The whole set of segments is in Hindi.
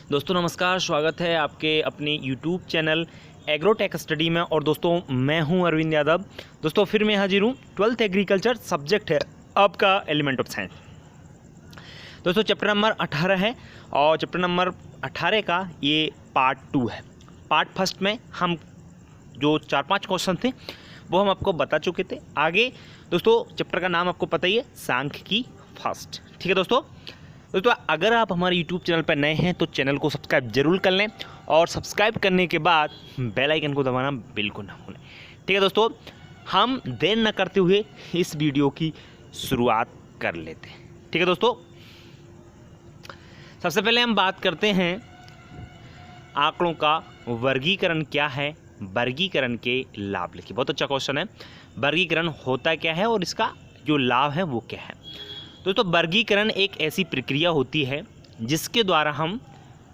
दोस्तों नमस्कार, स्वागत है आपके अपने यूट्यूब चैनल एग्रोटेक स्टडी में। और दोस्तों मैं हूं अरविंद यादव। दोस्तों फिर मैं हाजिर हूं। 12th एग्रीकल्चर सब्जेक्ट है आपका एलिमेंट ऑफ साइंस। दोस्तों चैप्टर नंबर 18 है और चैप्टर नंबर 18 का ये पार्ट 2 है। पार्ट फर्स्ट में हम जो 4-5 क्वेश्चन थे वो हम आपको बता चुके थे। आगे दोस्तों चैप्टर का नाम आपको पता ही है, सांख्यिकी फर्स्ट। ठीक है दोस्तों अगर आप हमारे यूट्यूब चैनल पर नए हैं तो चैनल को सब्सक्राइब जरूर कर लें और सब्सक्राइब करने के बाद बेल आइकन को दबाना बिल्कुल ना भूलें। ठीक है दोस्तों, हम देर न करते हुए इस वीडियो की शुरुआत कर लेते हैं। ठीक है दोस्तों, सबसे पहले हम बात करते हैं आंकड़ों का वर्गीकरण क्या है, वर्गीकरण के लाभ लिखिए। बहुत अच्छा क्वेश्चन है। वर्गीकरण होता क्या है और इसका जो लाभ है वो क्या है। दोस्तों वर्गीकरण एक ऐसी प्रक्रिया होती है जिसके द्वारा हम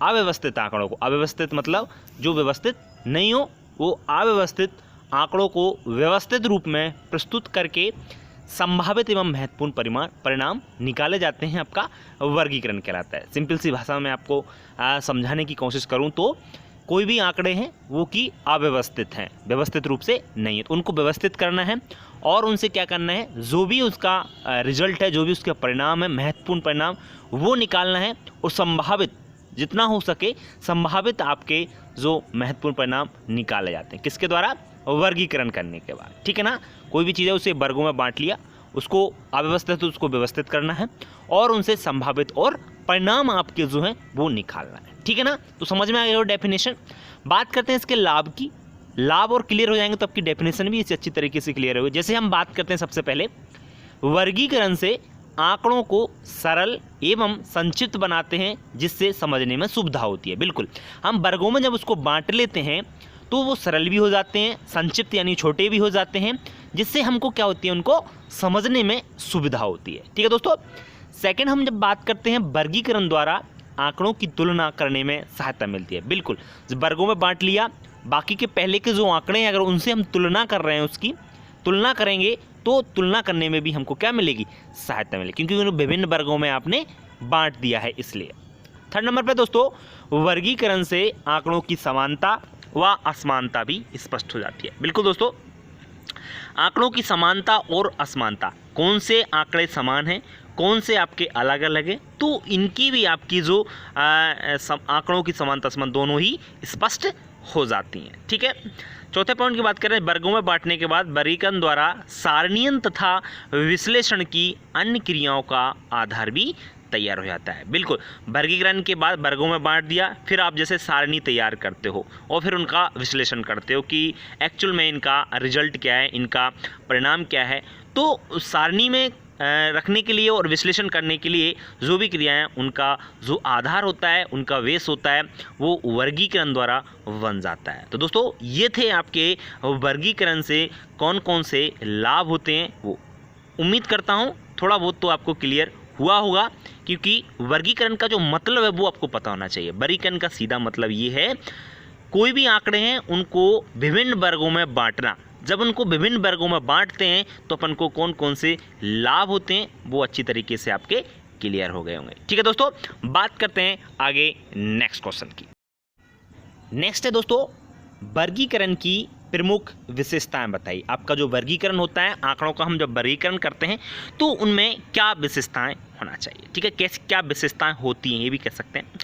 अव्यवस्थित आंकड़ों को, अव्यवस्थित मतलब जो व्यवस्थित नहीं हो, वो अव्यवस्थित आंकड़ों को व्यवस्थित रूप में प्रस्तुत करके संभावित एवं महत्वपूर्ण परिणाम निकाले जाते हैं। आपका वर्गीकरण कहलाता है। सिंपल सी भाषा में आपको समझाने की कोशिश करूं तो कोई भी आंकड़े हैं वो कि अव्यवस्थित हैं, व्यवस्थित रूप से नहीं है, तो उनको व्यवस्थित करना है और उनसे क्या करना है, जो भी उसका रिजल्ट है, जो भी उसका परिणाम है, महत्वपूर्ण परिणाम, वो निकालना है और संभावित जितना हो सके संभावित आपके जो महत्वपूर्ण परिणाम निकाले जाते हैं किसके द्वारा, वर्गीकरण करने के बाद। ठीक है ना, कोई भी चीज़ है उसे वर्गों में बांट लिया, उसको अव्यवस्थित उसको व्यवस्थित करना है और उनसे संभावित और परिणाम आपके जो हैं वो निकालना है। ठीक है ना, तो समझ में आ गया डेफिनेशन। बात करते हैं इसके लाभ की। लाभ और क्लियर हो जाएंगे तो आपकी डेफिनेशन भी इससे अच्छी तरीके से क्लियर होगी। जैसे हम बात करते हैं सबसे पहले वर्गीकरण से आंकड़ों को सरल एवं संक्षिप्त बनाते हैं जिससे समझने में सुविधा होती है। बिल्कुल, हम वर्गों में जब उसको बांट लेते हैं तो वो सरल भी हो जाते हैं, संक्षिप्त यानी छोटे भी हो जाते हैं, जिससे हमको क्या होती है, उनको समझने में सुविधा होती है। ठीक है दोस्तों, सेकंड हम जब बात करते हैं वर्गीकरण द्वारा आंकड़ों की तुलना करने में सहायता मिलती है। बिल्कुल, जब वर्गों में बांट लिया, बाकी के पहले के जो आंकड़े हैं अगर उनसे हम तुलना कर रहे हैं, उसकी तुलना करेंगे तो तुलना करने में भी हमको क्या मिलेगी, सहायता मिलेगी, क्योंकि उन्हें विभिन्न वर्गों में आपने बांट दिया है इसलिए। थर्ड नंबर पर दोस्तों वर्गीकरण से आंकड़ों की समानता व असमानता भी स्पष्ट हो जाती है। बिल्कुल दोस्तों, आंकड़ों की समानता और असमानता, कौन से आंकड़े समान हैं, कौन से आपके अलग अलग हैं, तो इनकी भी आपकी जो आंकड़ों की समानता असमान दोनों ही स्पष्ट हो जाती हैं। ठीक है, चौथे पॉइंट की बात करें, वर्गों में बांटने के बाद वर्गीकरण द्वारा सारणीयन तथा विश्लेषण की अन्य क्रियाओं का आधार भी तैयार हो जाता है। बिल्कुल, वर्गीकरण के बाद वर्गों में बांट दिया, फिर आप जैसे सारणी तैयार करते हो और फिर उनका विश्लेषण करते हो कि एक्चुअल में इनका रिजल्ट क्या है, इनका परिणाम क्या है। तो सारणी में रखने के लिए और विश्लेषण करने के लिए जो भी क्रियाएं, उनका जो आधार होता है, उनका बेस होता है, वो वर्गीकरण द्वारा बन जाता है। तो दोस्तों ये थे आपके वर्गीकरण से कौन कौन से लाभ होते हैं। वो उम्मीद करता हूँ थोड़ा बहुत तो आपको क्लियर हुआ होगा, क्योंकि वर्गीकरण का जो मतलब है वो आपको पता होना चाहिए। वर्गीकरण का सीधा मतलब ये है, कोई भी आंकड़े हैं उनको विभिन्न वर्गों में बांटना। जब उनको विभिन्न वर्गों में बांटते हैं तो अपन को कौन कौन से लाभ होते हैं वो अच्छी तरीके से आपके क्लियर हो गए होंगे। ठीक है दोस्तों, बात करते हैं आगे नेक्स्ट क्वेश्चन की। नेक्स्ट है दोस्तों वर्गीकरण की प्रमुख विशेषताएं बताइए। आपका जो वर्गीकरण होता है, आंकड़ों का हम जब वर्गीकरण करते हैं तो उनमें क्या विशेषताएं होना चाहिए। ठीक है, कैसे क्या विशेषताएं होती हैं ये भी कह सकते हैं।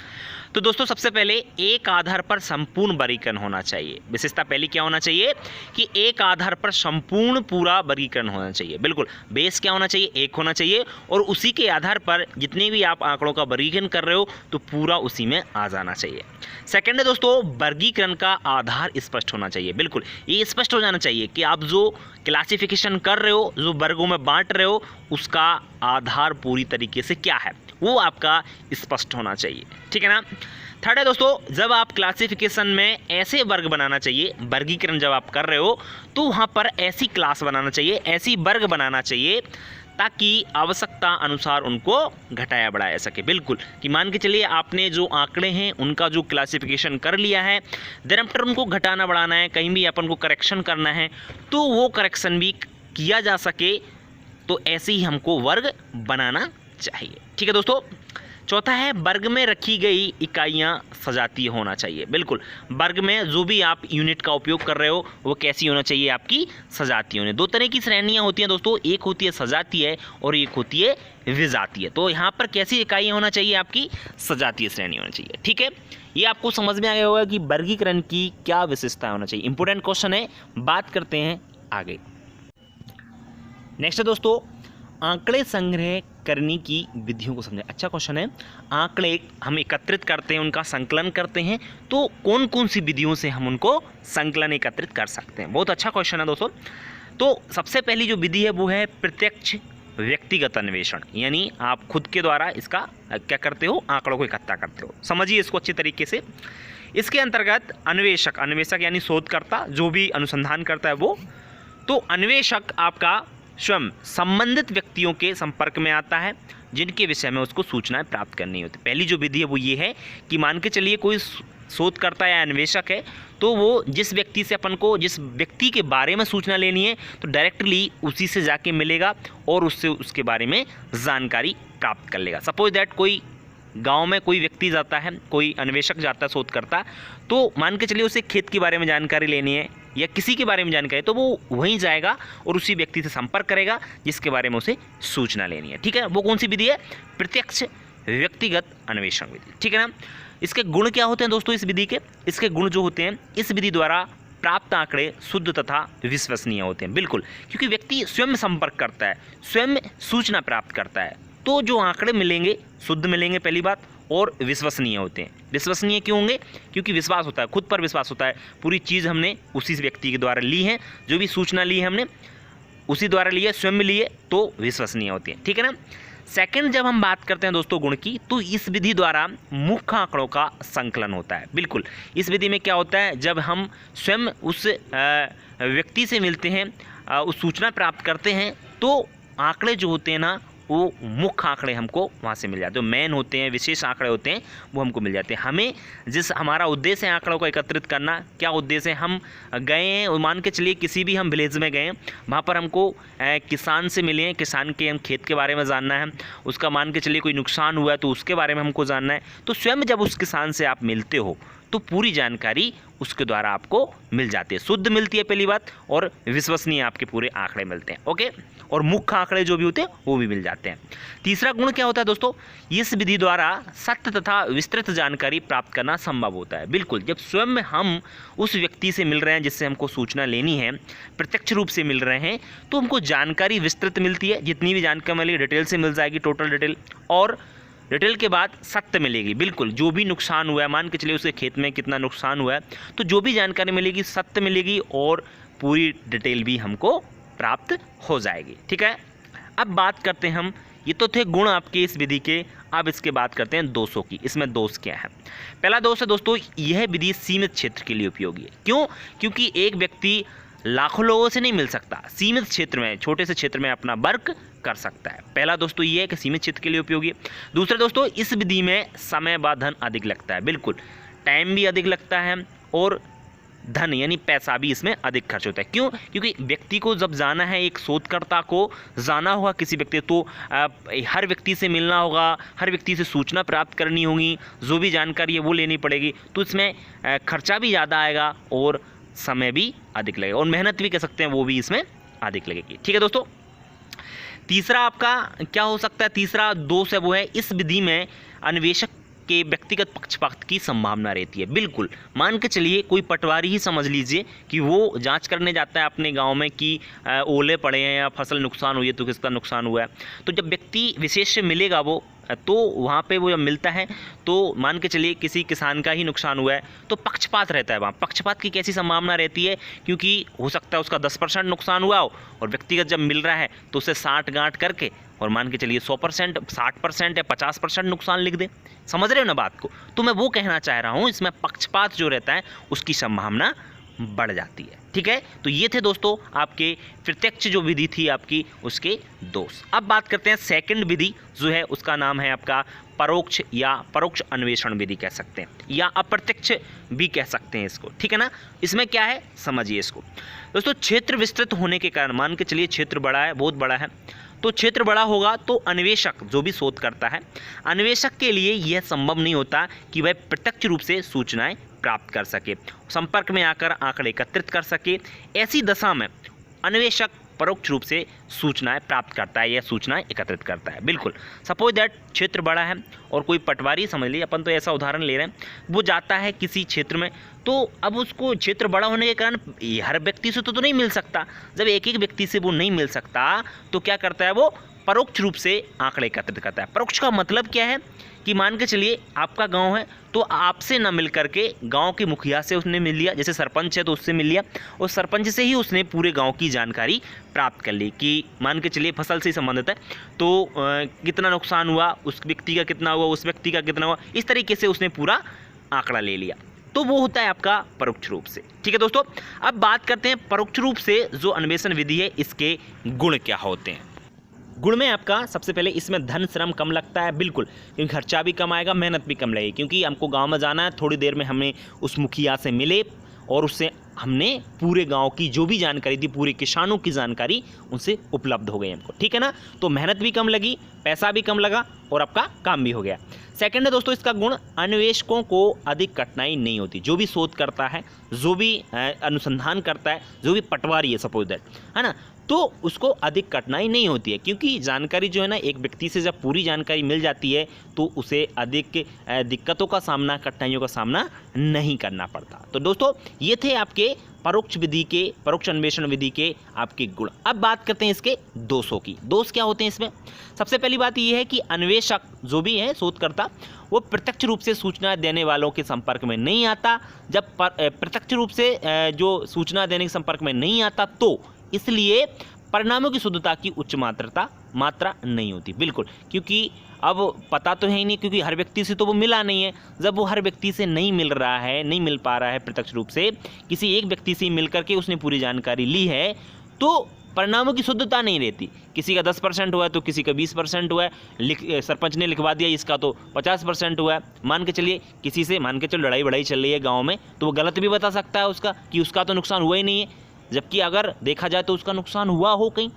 तो दोस्तों सबसे पहले एक आधार पर संपूर्ण वर्गीकरण होना चाहिए। विशेषता पहली क्या होना चाहिए कि एक आधार पर संपूर्ण पूरा वर्गीकरण होना चाहिए। बिल्कुल, बेस क्या होना चाहिए, एक होना चाहिए और उसी के आधार पर जितने भी आप आंकड़ों का वर्गीकरण कर रहे हो तो पूरा उसी में आ जाना चाहिए। सेकंड है दोस्तों वर्गीकरण का आधार स्पष्ट होना चाहिए। बिल्कुल, ये स्पष्ट हो जाना चाहिए कि आप जो क्लासिफिकेशन कर रहे हो, जो वर्गों में बांट रहे हो, उसका आधार पूरी तरीके से क्या है वो आपका स्पष्ट होना चाहिए। ठीक है ना। थर्ड है दोस्तों, जब आप क्लासिफिकेशन में ऐसे वर्ग बनाना चाहिए, वर्गीकरण जब आप कर रहे हो तो वहाँ पर ऐसी क्लास बनाना चाहिए, ऐसी वर्ग बनाना चाहिए ताकि आवश्यकता अनुसार उनको घटाया बढ़ाया सके। बिल्कुल, कि मान के चलिए आपने जो आंकड़े हैं उनका जो क्लासिफिकेशन कर लिया है, देन आफ्टर उनको घटाना बढ़ाना है, कहीं भी अपन को करेक्शन करना है तो वो करेक्शन भी किया जा सके, तो ऐसे ही हमको वर्ग बनाना चाहिए। ठीक है दोस्तों, चौथा है वर्ग में रखी गई इकाइयाँ सजातीय होना चाहिए। बिल्कुल, वर्ग में जो भी आप यूनिट का उपयोग कर रहे हो वो कैसी होना चाहिए, आपकी सजातीय होने। दो तरह की श्रेणियाँ होती हैं दोस्तों, एक होती है सजातीय और एक होती है विजातीय। तो यहाँ पर कैसी इकाइयाँ होना चाहिए, आपकी सजातीय श्रेणी होना चाहिए। ठीक है, ये आपको समझ में आ गया होगा कि वर्गीकरण की क्या विशेषता होना चाहिए। इंपॉर्टेंट क्वेश्चन है, बात करते हैं आगे। नेक्स्ट है दोस्तों, आंकड़े संग्रह करने की विधियों को समझें। अच्छा क्वेश्चन है, आंकड़े हम एकत्रित करते हैं, उनका संकलन करते हैं, तो कौन कौन सी विधियों से हम उनको संकलन एकत्रित कर सकते हैं। बहुत अच्छा क्वेश्चन है दोस्तों। तो सबसे पहली जो विधि है वो है प्रत्यक्ष व्यक्तिगत अन्वेषण, यानी आप खुद के द्वारा इसका क्या करते हो, आंकड़ों को इकट्ठा करते हो। समझिए इसको अच्छी तरीके से। इसके अंतर्गत अन्वेषक यानी शोधकर्ता, जो भी अनुसंधान करता है वो, तो अन्वेषक आपका स्वयं संबंधित व्यक्तियों के संपर्क में आता है जिनके विषय में उसको सूचनाएं प्राप्त करनी होती है। पहली जो विधि है वो ये है कि मान के चलिए कोई शोधकर्ता या अन्वेषक है, तो वो जिस व्यक्ति से अपन को जिस व्यक्ति के बारे में सूचना लेनी है तो डायरेक्टली उसी से जाके मिलेगा और उससे उसके बारे में जानकारी प्राप्त कर लेगा। सपोज दैट कोई गांव में कोई व्यक्ति जाता है, कोई अन्वेषक जाता है, शोधकर्ता, तो मान के चलिए उसे खेत के बारे में जानकारी लेनी है या किसी के बारे में जानकारी, तो वो वहीं जाएगा और उसी व्यक्ति से संपर्क करेगा जिसके बारे में उसे सूचना लेनी है। ठीक है, वो कौन सी विधि है, प्रत्यक्ष व्यक्तिगत अन्वेषण विधि। ठीक है ना। इसके गुण क्या होते हैं दोस्तों इस विधि के, इसके गुण जो होते हैं, इस विधि द्वारा प्राप्त आंकड़े शुद्ध तथा विश्वसनीय होते हैं। बिल्कुल, क्योंकि व्यक्ति स्वयं संपर्क करता है, स्वयं सूचना प्राप्त करता है, तो जो आंकड़े मिलेंगे शुद्ध मिलेंगे पहली बात, और विश्वसनीय होते हैं। विश्वसनीय क्यों होंगे, क्योंकि विश्वास होता है, खुद पर विश्वास होता है, पूरी चीज़ हमने उसी व्यक्ति के द्वारा ली है, जो भी सूचना ली है हमने उसी द्वारा ली है, स्वयं ली है, तो विश्वसनीय होती है। ठीक है ना। सेकंड, जब हम बात करते हैं दोस्तों गुण की, तो इस विधि द्वारा मुख्य आंकड़ों का संकलन होता है। बिल्कुल, इस विधि में क्या होता है, जब हम स्वयं उस व्यक्ति से मिलते हैं, उस सूचना प्राप्त करते हैं, तो आंकड़े जो होते हैं ना, वो मुख्य आंकड़े हमको वहाँ से मिल जाते हैं। जो मेन होते हैं, विशेष आंकड़े होते हैं, वो हमको मिल जाते हैं। हमें जिस हमारा उद्देश्य है आंकड़ों को एकत्रित करना, क्या उद्देश्य है, हम गए हैं और मान के चलिए किसी भी हम विलेज में गए हैं, वहाँ पर हमको किसान से मिले हैं, किसान के हम खेत के बारे में जानना है, उसका मान के चलिए कोई नुकसान हुआ है तो उसके बारे में हमको जानना है। तो स्वयं जब उस किसान से आप मिलते हो तो पूरी जानकारी उसके द्वारा आपको मिल जाती है, शुद्ध मिलती है पहली बात, और विश्वसनीय आपके पूरे आंकड़े मिलते हैं। ओके, और मुख्य आंकड़े जो भी होते हैं वो भी मिल जाते हैं। तीसरा गुण क्या होता है दोस्तों, इस विधि द्वारा सत्य तथा विस्तृत जानकारी प्राप्त करना संभव होता है। बिल्कुल, जब स्वयं हम उस व्यक्ति से मिल रहे हैं जिससे हमको सूचना लेनी है, प्रत्यक्ष रूप से मिल रहे हैं, तो हमको जानकारी विस्तृत मिलती है, जितनी भी जानकारी मिलेगी डिटेल से मिल जाएगी, टोटल डिटेल, और डिटेल के बाद सत्य मिलेगी। बिल्कुल, जो भी नुकसान हुआ है, मान के चलिए उसके खेत में कितना नुकसान हुआ है, तो जो भी जानकारी मिलेगी सत्य मिलेगी और पूरी डिटेल भी हमको प्राप्त हो जाएगी। ठीक है, अब बात करते हैं हम, ये तो थे गुण आपके इस विधि के, अब इसके बात करते हैं दोषों की। इसमें दोष क्या है, पहला दोष है दोस्तों, यह विधि सीमित क्षेत्र के लिए उपयोगी है। क्यों, क्योंकि एक व्यक्ति लाखों लोगों से नहीं मिल सकता, सीमित क्षेत्र में, छोटे से क्षेत्र में अपना वर्क कर सकता है। पहला दोस्तों ये है कि सीमित क्षेत्र के लिए उपयोगी है। दूसरा दोस्तों, इस विधि में समय व धन अधिक लगता है। बिल्कुल, टाइम भी अधिक लगता है और धन यानी पैसा भी इसमें अधिक खर्च होता है। क्यों, क्योंकि व्यक्ति को जब जाना है, एक शोधकर्ता को जाना होगा किसी व्यक्ति, तो हर व्यक्ति से मिलना होगा, हर व्यक्ति से सूचना प्राप्त करनी होगी, जो भी जानकारी है वो लेनी पड़ेगी, तो इसमें खर्चा भी ज़्यादा आएगा और समय भी अधिक लगेगा, और मेहनत भी कह सकते हैं वो भी इसमें अधिक लगेगी। ठीक है दोस्तों। तीसरा आपका क्या हो सकता है, तीसरा दोष है वो है, इस विधि में अन्वेषक के व्यक्तिगत पक्षपात की संभावना रहती है। बिल्कुल, मान के चलिए कोई पटवारी ही समझ लीजिए कि वो जांच करने जाता है अपने गांव में कि ओले पड़े हैं या फसल नुकसान हुई है तो किसका नुकसान हुआ है, तो जब व्यक्ति विशेष से मिलेगा वो, तो वहाँ पे वो जब मिलता है तो मान के चलिए किसी किसान का ही नुकसान हुआ है, तो पक्षपात रहता है वहाँ। पक्षपात की कैसी संभावना रहती है, क्योंकि हो सकता है उसका 10% नुकसान हुआ हो और व्यक्तिगत जब मिल रहा है तो उसे 60 गांठ करके और मान के चलिए 100%, 60% या 50% नुकसान लिख दे। समझ रहे हो ना बात को, तो मैं वो कहना चाह रहा हूँ, इसमें पक्षपात जो रहता है उसकी संभावना बढ़ जाती है। ठीक है, तो ये थे दोस्तों आपके प्रत्यक्ष जो विधि थी आपकी, उसके दोष। अब बात करते हैं सेकंड विधि जो है, उसका नाम है आपका परोक्ष या परोक्ष अन्वेषण विधि कह सकते हैं, या अप्रत्यक्ष भी कह सकते हैं इसको। ठीक है ना। इसमें क्या है समझिए इसको दोस्तों। क्षेत्र विस्तृत होने के कारण, मान के चलिए क्षेत्र बड़ा है, बहुत बड़ा है, तो क्षेत्र बड़ा होगा तो अन्वेषक जो भी शोध करता है, अन्वेषक के लिए यह संभव नहीं होता कि वह प्रत्यक्ष रूप से सूचनाएं प्राप्त कर सके, संपर्क में आकर आंकड़े एकत्रित कर सके। ऐसी दशा में अन्वेषक परोक्ष रूप से सूचनाएं प्राप्त करता है या सूचनाएं एकत्रित करता है। बिल्कुल, सपोज दैट क्षेत्र बड़ा है और कोई पटवारी, समझ लीजिए अपन तो ऐसा उदाहरण ले रहे हैं, वो जाता है किसी क्षेत्र में, तो अब उसको क्षेत्र बड़ा होने के कारण हर व्यक्ति से तो नहीं मिल सकता। जब एक एक व्यक्ति से वो नहीं मिल सकता तो क्या करता है, वो परोक्ष रूप से आंकड़े एकत्रित करता है। परोक्ष का मतलब क्या है कि मान के चलिए आपका गांव है तो आपसे ना मिल करके गांव के मुखिया से उसने मिल लिया, जैसे सरपंच है तो उससे मिल लिया, और सरपंच से ही उसने पूरे गांव की जानकारी प्राप्त कर ली कि मान के चलिए फसल से संबंधित है तो कितना नुकसान हुआ, उस व्यक्ति का कितना हुआ, उस व्यक्ति का कितना हुआ, इस तरीके से उसने पूरा आंकड़ा ले लिया। तो वो होता है आपका परोक्ष रूप से। ठीक है दोस्तों, अब बात करते हैं परोक्ष रूप से जो अन्वेषण विधि है इसके गुण क्या होते हैं। गुण में आपका सबसे पहले इसमें धन श्रम कम लगता है, बिल्कुल, क्योंकि खर्चा भी कम आएगा, मेहनत भी कम लगेगी, क्योंकि हमको गांव में जाना है, थोड़ी देर में हमें उस मुखिया से मिले और उससे हमने पूरे गांव की जो भी जानकारी थी, पूरे किसानों की जानकारी उनसे उपलब्ध हो गई हमको। ठीक है ना, तो मेहनत भी कम लगी, पैसा भी कम लगा और आपका काम भी हो गया। सेकंड है दोस्तों इसका गुण, अन्वेषकों को अधिक कठिनाई नहीं होती। जो भी शोध करता है, जो भी अनुसंधान करता है, जो भी पटवारी है सपोज दैट, है ना, तो उसको अधिक कठिनाई नहीं होती है, क्योंकि जानकारी जो है ना, एक व्यक्ति से जब पूरी जानकारी मिल जाती है तो उसे अधिक दिक्कतों का सामना, कठिनाइयों का सामना नहीं करना पड़ता। तो दोस्तों ये थे आपके परोक्ष विधि के, परोक्ष अन्वेषण विधि के आपके गुण। अब बात करते हैं इसके दोषों की। दोष क्या होते हैं इसमें? सबसे पहली बात यह है कि अन्वेषक जो भी है, शोधकर्ता, वो प्रत्यक्ष रूप से सूचना देने वालों के संपर्क में नहीं आता। जब प्रत्यक्ष रूप से जो सूचना देने के संपर्क में नहीं आता तो इसलिए परिणामों की शुद्धता की उच्च मात्रा नहीं होती। बिल्कुल, क्योंकि अब पता तो है ही नहीं, क्योंकि हर व्यक्ति से तो वो मिला नहीं है। जब वो हर व्यक्ति से नहीं मिल रहा है, नहीं मिल पा रहा है प्रत्यक्ष रूप से, किसी एक व्यक्ति से मिल करके उसने पूरी जानकारी ली है, तो परिणामों की शुद्धता नहीं रहती। किसी का 10% हुआ है तो किसी का 20% हुआ है, सरपंच ने लिखवा दिया इसका तो 50% हुआ है। मान के चलिए किसी से, मान के चलो लड़ाई बड़ाई चल रही है गाँव में, तो वो गलत भी बता सकता है उसका कि उसका तो नुकसान हुआ ही नहीं है, जबकि अगर देखा जाए तो उसका नुकसान हुआ हो कहीं।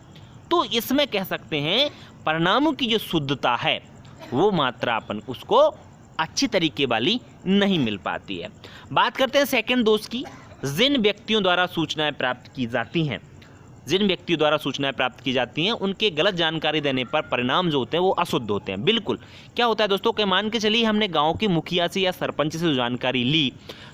तो इसमें कह सकते हैं परिणामों की जो शुद्धता है वो मात्रा अपन उसको अच्छी तरीके वाली नहीं मिल पाती है। बात करते हैं सेकंड दोष की। जिन व्यक्तियों द्वारा सूचनाएं प्राप्त की जाती हैं, जिन व्यक्तियों द्वारा सूचनाएं प्राप्त की जाती हैं, उनके गलत जानकारी देने पर परिणाम जो होते हैं वो अशुद्ध होते हैं। बिल्कुल, क्या होता है दोस्तों कि मान के चलिए हमने गांव के मुखिया से या सरपंच से जानकारी ली,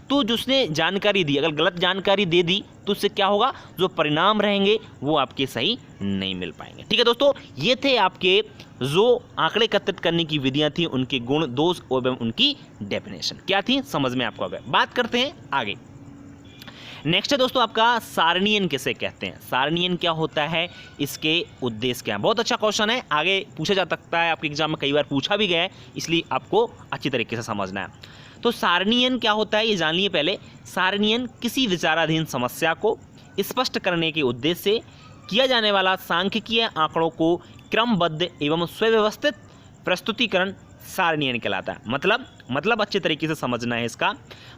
तो जिसने जानकारी दी अगर गलत जानकारी दे दी तो उससे क्या होगा, जो परिणाम रहेंगे वो आपके सही नहीं मिल पाएंगे। ठीक है दोस्तों, ये थे आपके जो आंकड़े एकत्रित करने की विधियां थी, उनके गुण, दोष एवं उनकी डेफिनेशन क्या थी, समझ में आपको आ गया। बात करते हैं आगे। नेक्स्ट है दोस्तों आपका सारणीयन किसे कहते हैं। सारणीयन क्या होता है, इसके उद्देश्य क्या है। बहुत अच्छा क्वेश्चन है, आगे पूछा जा सकता है, आपके एग्जाम में कई बार पूछा भी गया है, इसलिए आपको अच्छी तरीके से समझना है। तो सारणीयन क्या होता है ये जान लिए पहले। सारणीयन किसी विचाराधीन समस्या को स्पष्ट करने के उद्देश्य से किया जाने वाला सांख्यिकीय आंकड़ों को क्रमबद्ध एवं सुव्यवस्थित प्रस्तुतिकरण सारणीयन कहलाता है। मतलब अच्छे तरीके से समझना है इसका।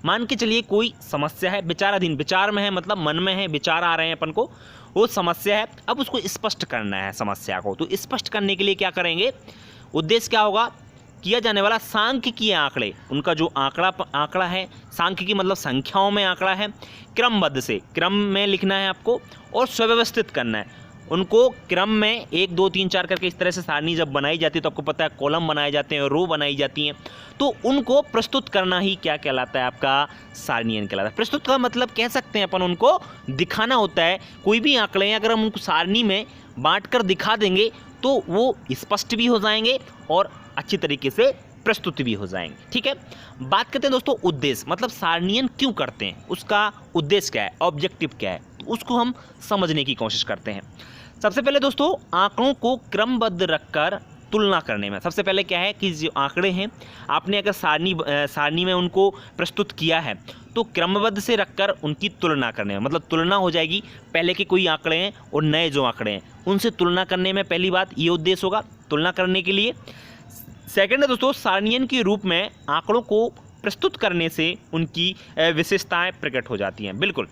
मान के चलिए कोई समस्या है, विचाराधीन, विचार में है, मतलब मन में है, विचार आ रहे हैं अपन को, वो समस्या है, अब उसको स्पष्ट करना है समस्या को। तो स्पष्ट करने के लिए क्या करेंगे, उद्देश्य क्या होगा, किया जाने वाला सांख्यिकीय आंकड़े, उनका जो आंकड़ा है, सांख्यिकी मतलब संख्याओं में आंकड़ा है, क्रमबद्ध से, क्रम में लिखना है आपको और सुव्यवस्थित करना है उनको। क्रम में 1 2 3 4 करके इस तरह से सारणी जब बनाई जाती है तो आपको पता है कॉलम बनाए जाते हैं, रो बनाई जाती हैं, तो उनको प्रस्तुत करना ही क्या कहलाता है, आपका सारणीयन कहलाता है। प्रस्तुत का मतलब कह सकते हैं अपन उनको दिखाना होता है। कोई भी आंकड़े अगर हम उनको सारणी में बांट कर दिखा देंगे तो वो स्पष्ट भी हो जाएंगे और अच्छी तरीके से प्रस्तुति भी हो जाएंगे। ठीक है, बात करते हैं दोस्तों उद्देश्य, मतलब सारणीयन क्यों करते हैं, उसका उद्देश्य क्या है, ऑब्जेक्टिव क्या है, उसको हम समझने की कोशिश करते हैं। सबसे पहले दोस्तों आंकड़ों को क्रमबद्ध रखकर तुलना करने में, सबसे पहले क्या है कि जो आंकड़े हैं आपने अगर सारणी में उनको प्रस्तुत किया है तो क्रमबद्ध से रखकर उनकी तुलना करने में, मतलब तुलना हो जाएगी, पहले के कोई आंकड़े हैं और नए जो आंकड़े हैं उनसे तुलना करने में, पहली बात ये उद्देश्य होगा तुलना करने के लिए। सेकंड है दोस्तों सारणीयन के रूप में आंकड़ों को प्रस्तुत करने से उनकी विशेषताएं प्रकट हो जाती हैं। बिल्कुल,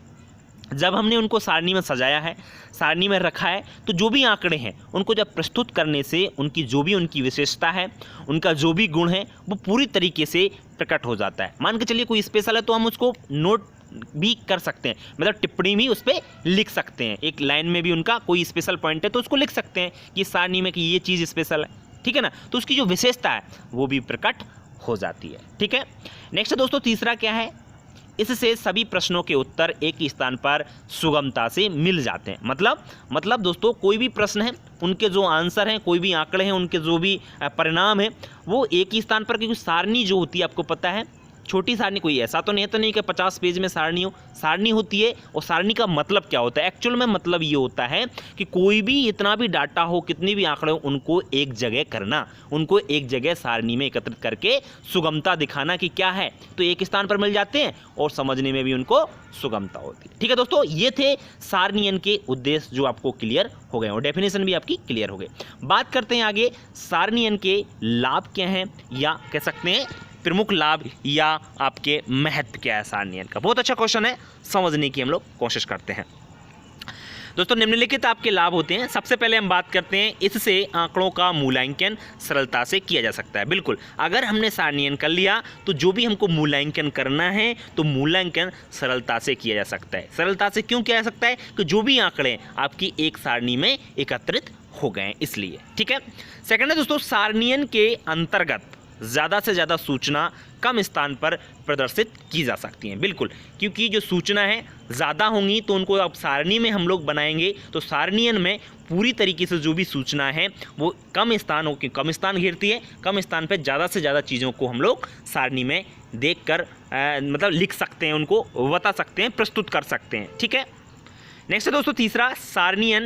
जब हमने उनको सारणी में सजाया है, सारणी में रखा है, तो जो भी आंकड़े हैं उनको जब प्रस्तुत करने से उनकी जो भी उनकी विशेषता है, उनका जो भी गुण है, वो पूरी तरीके से प्रकट हो जाता है। मान के चलिए कोई स्पेशल है तो हम उसको नोट भी कर सकते हैं, मतलब टिप्पणी भी उस पर लिख सकते हैं। एक लाइन में भी उनका कोई स्पेशल पॉइंट है तो उसको लिख सकते हैं कि सारणी में कि ये चीज़ स्पेशल है, ठीक है ना। तो उसकी जो विशेषता है वो भी प्रकट हो जाती है, ठीक है। नेक्स्ट दोस्तों तीसरा क्या है, इससे सभी प्रश्नों के उत्तर एक ही स्थान पर सुगमता से मिल जाते हैं। मतलब दोस्तों कोई भी प्रश्न है, उनके जो आंसर हैं, कोई भी आंकड़े हैं, उनके जो भी परिणाम है, वो एक ही स्थान पर, क्योंकि सारणी जो होती है आपको पता है, छोटी सारणी कोई ऐसा तो नहीं कि 50 पेज में सारणी होती है। और सारणी का मतलब क्या होता है, एक्चुअल में मतलब ये होता है कि कोई भी इतना भी डाटा हो, कितनी भी आंकड़े हो, उनको एक जगह करना, उनको एक जगह सारणी में एकत्रित करके सुगमता दिखाना कि क्या है, तो एक स्थान पर मिल जाते हैं और समझने में भी उनको सुगमता होती है। ठीक है दोस्तों, ये थे सारणीयन के उद्देश्य जो आपको क्लियर हो गए और डेफिनेशन भी आपकी क्लियर हो गई। बात करते हैं आगे सारणीयन के लाभ क्या हैं, या कह सकते हैं प्रमुख लाभ या आपके महत्व क्या है सारणीयन का। बहुत अच्छा क्वेश्चन है, समझने की हम लोग कोशिश करते हैं। दोस्तों निम्नलिखित आपके लाभ होते हैं। सबसे पहले हम बात करते हैं, इससे आंकड़ों का मूल्यांकन सरलता से किया जा सकता है। बिल्कुल, अगर हमने सारणीयन कर लिया तो जो भी हमको मूल्यांकन करना है तो मूल्यांकन सरलता से किया जा सकता है। सरलता से क्यों किया जा सकता है, कि जो भी आंकड़े आपकी एक सारणी में एकत्रित हो गए इसलिए। ठीक है। सेकंड है दोस्तों, सारणीयन के अंतर्गत ज़्यादा से ज़्यादा सूचना कम स्थान पर प्रदर्शित की जा सकती हैं। बिल्कुल, क्योंकि जो सूचना है ज़्यादा होंगी तो उनको अब सारणी में हम लोग बनाएंगे तो सारणीयन में पूरी तरीके से जो भी सूचना है वो कम स्थान घेरती है। कम स्थान पर ज़्यादा से ज़्यादा चीज़ों को हम लोग सारणी में देख कर मतलब लिख सकते हैं, उनको बता सकते हैं, प्रस्तुत कर सकते हैं। ठीक है। नेक्स्ट है दोस्तों तीसरा, सारणियाँ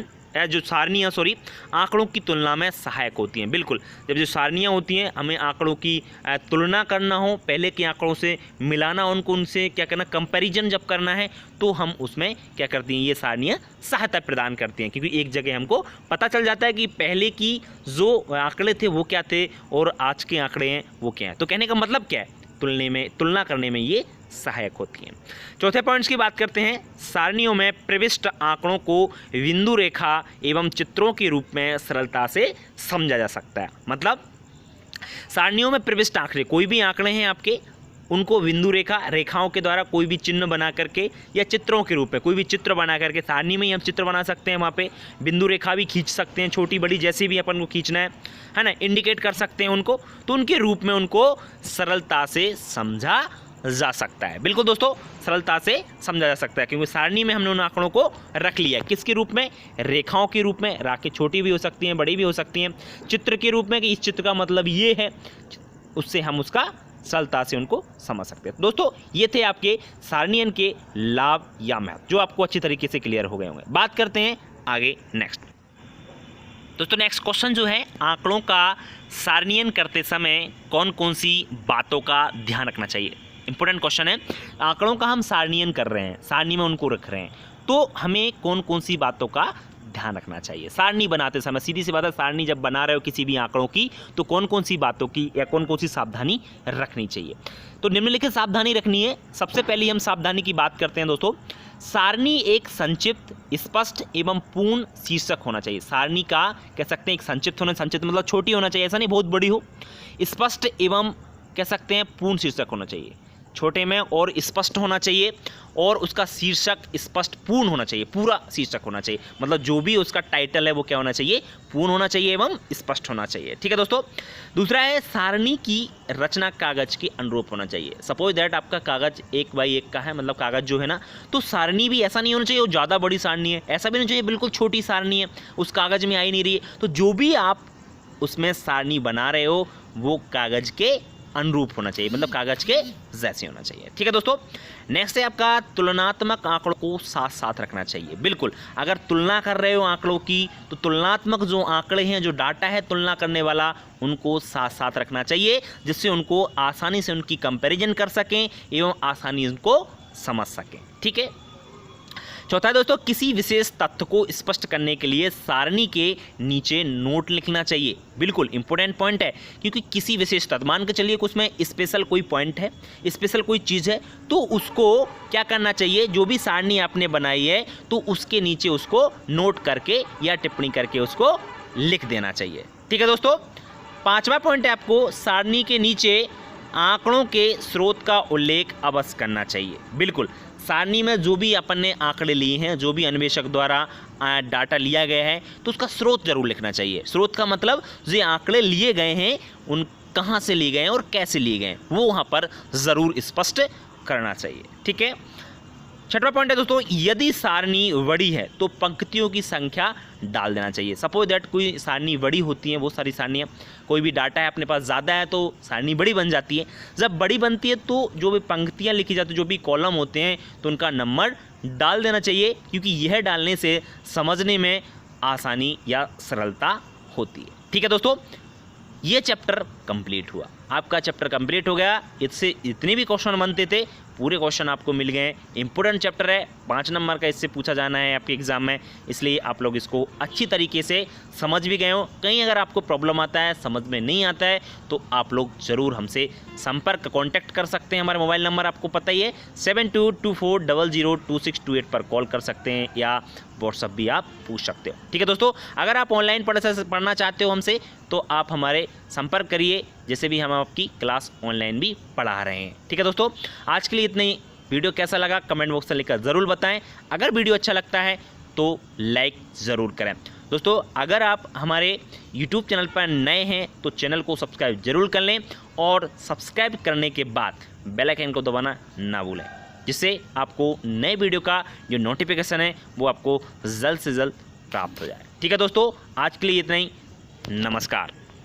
आंकड़ों की तुलना में सहायक होती हैं। बिल्कुल, जब जो सारणियाँ होती हैं हमें आंकड़ों की तुलना करना हो, पहले के आंकड़ों से मिलाना, उनसे क्या करना, कंपैरिजन जब करना है तो हम उसमें क्या करती हैं, ये सारणियाँ सहायता प्रदान करती हैं, क्योंकि एक जगह हमको पता चल जाता है कि पहले की जो आंकड़े थे वो क्या थे और आज के आंकड़े हैं वो क्या हैं। तो कहने का मतलब क्या है, तुलना करने में ये सहायक होती हैं। चौथे पॉइंट्स की बात करते हैं, सारणियों में प्रविष्ट आंकड़ों को बिंदु रेखा एवं चित्रों के रूप में सरलता से समझा जा सकता है। मतलब सारणियों में प्रविष्ट आंकड़े, कोई भी आंकड़े हैं आपके, उनको बिंदु रेखाओं के द्वारा कोई भी चिन्ह बना करके या चित्रों के रूप में कोई भी चित्र बना करके, सारणी में ही हम चित्र बना सकते हैं, वहाँ पे बिंदु रेखा भी खींच सकते हैं, छोटी बड़ी जैसी भी अपन को खींचना है ना, इंडिकेट कर सकते हैं उनको, तो उनके रूप में उनको सरलता से समझा जा सकता है। बिल्कुल दोस्तों, सरलता से समझा जा सकता है, क्योंकि सारणी में हमने उन आंकड़ों को रख लिया। किसके रूप में, रेखाओं के रूप में, राखें छोटी भी हो सकती हैं, बड़ी भी हो सकती हैं, चित्र के रूप में कि इस चित्र का मतलब ये है, उससे हम उसका सरलता से उनको समझ सकते हैं। दोस्तों ये थे आपके सारणीयन के लाभ या महत्व, जो आपको अच्छी तरीके से क्लियर हो गए होंगे। बात करते हैं आगे नेक्स्ट। दोस्तों नेक्स्ट क्वेश्चन जो है, आंकड़ों का सारणीयन करते समय कौन कौन सी बातों का ध्यान रखना चाहिए। इंपॉर्टेंट क्वेश्चन है। आंकड़ों का हम सारणीयन कर रहे हैं, सारणी में उनको रख रहे हैं, तो हमें कौन कौन सी बातों का ध्यान रखना चाहिए सारणी बनाते समय। सीधी सी बात है, सारणी जब बना रहे हो किसी भी आंकड़ों की तो कौन कौन सी बातों की या कौन कौन सी सावधानी रखनी चाहिए। तो निम्नलिखित सावधानी रखनी है। सबसे पहले हम सावधानी की बात करते हैं दोस्तों, सारणी एक संक्षिप्त, स्पष्ट एवं पूर्ण शीर्षक होना चाहिए। सारणी का कह सकते हैं एक संक्षिप्त मतलब छोटी होना चाहिए, ऐसा नहीं बहुत बड़ी हो। स्पष्ट एवं कह सकते हैं पूर्ण शीर्षक होना चाहिए, छोटे में और स्पष्ट होना चाहिए, और उसका शीर्षक स्पष्ट पूर्ण होना चाहिए, पूरा शीर्षक होना चाहिए। मतलब जो भी उसका टाइटल है वो क्या होना चाहिए, पूर्ण होना चाहिए एवं स्पष्ट होना चाहिए। ठीक है दोस्तों। दूसरा है, सारणी की रचना कागज के अनुरूप होना चाहिए। सपोज दैट आपका कागज 1x1 का है, मतलब कागज जो है ना, तो सारणी भी ऐसा नहीं होना चाहिए वो ज़्यादा बड़ी सारणी है, ऐसा भी नहीं चाहिए बिल्कुल छोटी सारणी है उस कागज में आ ही नहीं रही है। तो जो भी आप उसमें सारणी बना रहे हो वो कागज के अनुरूप होना चाहिए, मतलब कागज के जैसे होना चाहिए। ठीक है दोस्तों। नेक्स्ट है आपका, तुलनात्मक आंकड़ों को साथ साथ रखना चाहिए। बिल्कुल, अगर तुलना कर रहे हो आंकड़ों की तो तुलनात्मक जो आंकड़े हैं, जो डाटा है तुलना करने वाला, उनको साथ साथ रखना चाहिए, जिससे उनको आसानी से उनकी कंपैरिजन कर सकें एवं आसानी उनको समझ सकें। ठीक है। चौथा है दोस्तों, किसी विशेष तथ्य को स्पष्ट करने के लिए सारणी के नीचे नोट लिखना चाहिए। बिल्कुल इंपॉर्टेंट पॉइंट है, क्योंकि किसी विशेष तथ्य, मान के चलिए कि उसमें स्पेशल कोई पॉइंट है, स्पेशल कोई चीज़ है, तो उसको क्या करना चाहिए, जो भी सारणी आपने बनाई है तो उसके नीचे उसको नोट करके या टिप्पणी करके उसको लिख देना चाहिए। ठीक है दोस्तों। पांचवा पॉइंट है, आपको सारणी के नीचे आंकड़ों के स्रोत का उल्लेख अवश्य करना चाहिए। बिल्कुल, सारणी में जो भी अपन ने आंकड़े लिए हैं, जो भी अन्वेषक द्वारा डाटा लिया गया है, तो उसका स्रोत जरूर लिखना चाहिए। स्रोत का मतलब जो आंकड़े लिए गए हैं उन कहाँ से लिए गए हैं और कैसे लिए गए हैं, वो वहाँ पर ज़रूर स्पष्ट करना चाहिए। ठीक है। छठवां पॉइंट है दोस्तों, यदि सारणी बड़ी है तो पंक्तियों की संख्या डाल देना चाहिए। सपोज दैट कोई सारणी बड़ी होती है, बहुत सारी सारणियाँ, कोई भी डाटा है अपने पास ज़्यादा है तो सारणी बड़ी बन जाती है। जब बड़ी बनती है तो जो भी पंक्तियाँ लिखी जाती है, जो भी कॉलम होते हैं, तो उनका नंबर डाल देना चाहिए, क्योंकि यह डालने से समझने में आसानी या सरलता होती है। ठीक है दोस्तों, ये चैप्टर कंप्लीट हुआ, आपका चैप्टर कंप्लीट हो गया। इससे इतने भी क्वेश्चन बनते थे, पूरे क्वेश्चन आपको मिल गए। इंपॉर्टेंट चैप्टर है, 5 नंबर का इससे पूछा जाना है आपके एग्जाम में, इसलिए आप लोग इसको अच्छी तरीके से समझ भी गए हो। कहीं अगर आपको प्रॉब्लम आता है, समझ में नहीं आता है, तो आप लोग ज़रूर हमसे संपर्क कांटेक्ट कर सकते हैं। हमारा मोबाइल नंबर आपको पता ही है, 7224002628 पर कॉल कर सकते हैं या व्हाट्सअप भी आप पूछ सकते हो। ठीक है दोस्तों, अगर आप ऑनलाइन पढ़ना चाहते हो हमसे, तो आप हमारे संपर्क करिए, जैसे भी हम आपकी क्लास ऑनलाइन भी पढ़ा रहे हैं। ठीक है दोस्तों, आज के लिए इतना ही। वीडियो कैसा लगा कमेंट बॉक्स में लिखकर ज़रूर बताएं। अगर वीडियो अच्छा लगता है तो लाइक ज़रूर करें। दोस्तों, अगर आप हमारे YouTube चैनल पर नए हैं तो चैनल को सब्सक्राइब जरूर कर लें, और सब्सक्राइब करने के बाद बेल आइकन को दबाना ना भूलें, जिससे आपको नए वीडियो का जो नोटिफिकेशन है वो आपको जल्द से जल्द प्राप्त हो जाए। ठीक है दोस्तों, आज के लिए इतना ही। नमस्कार।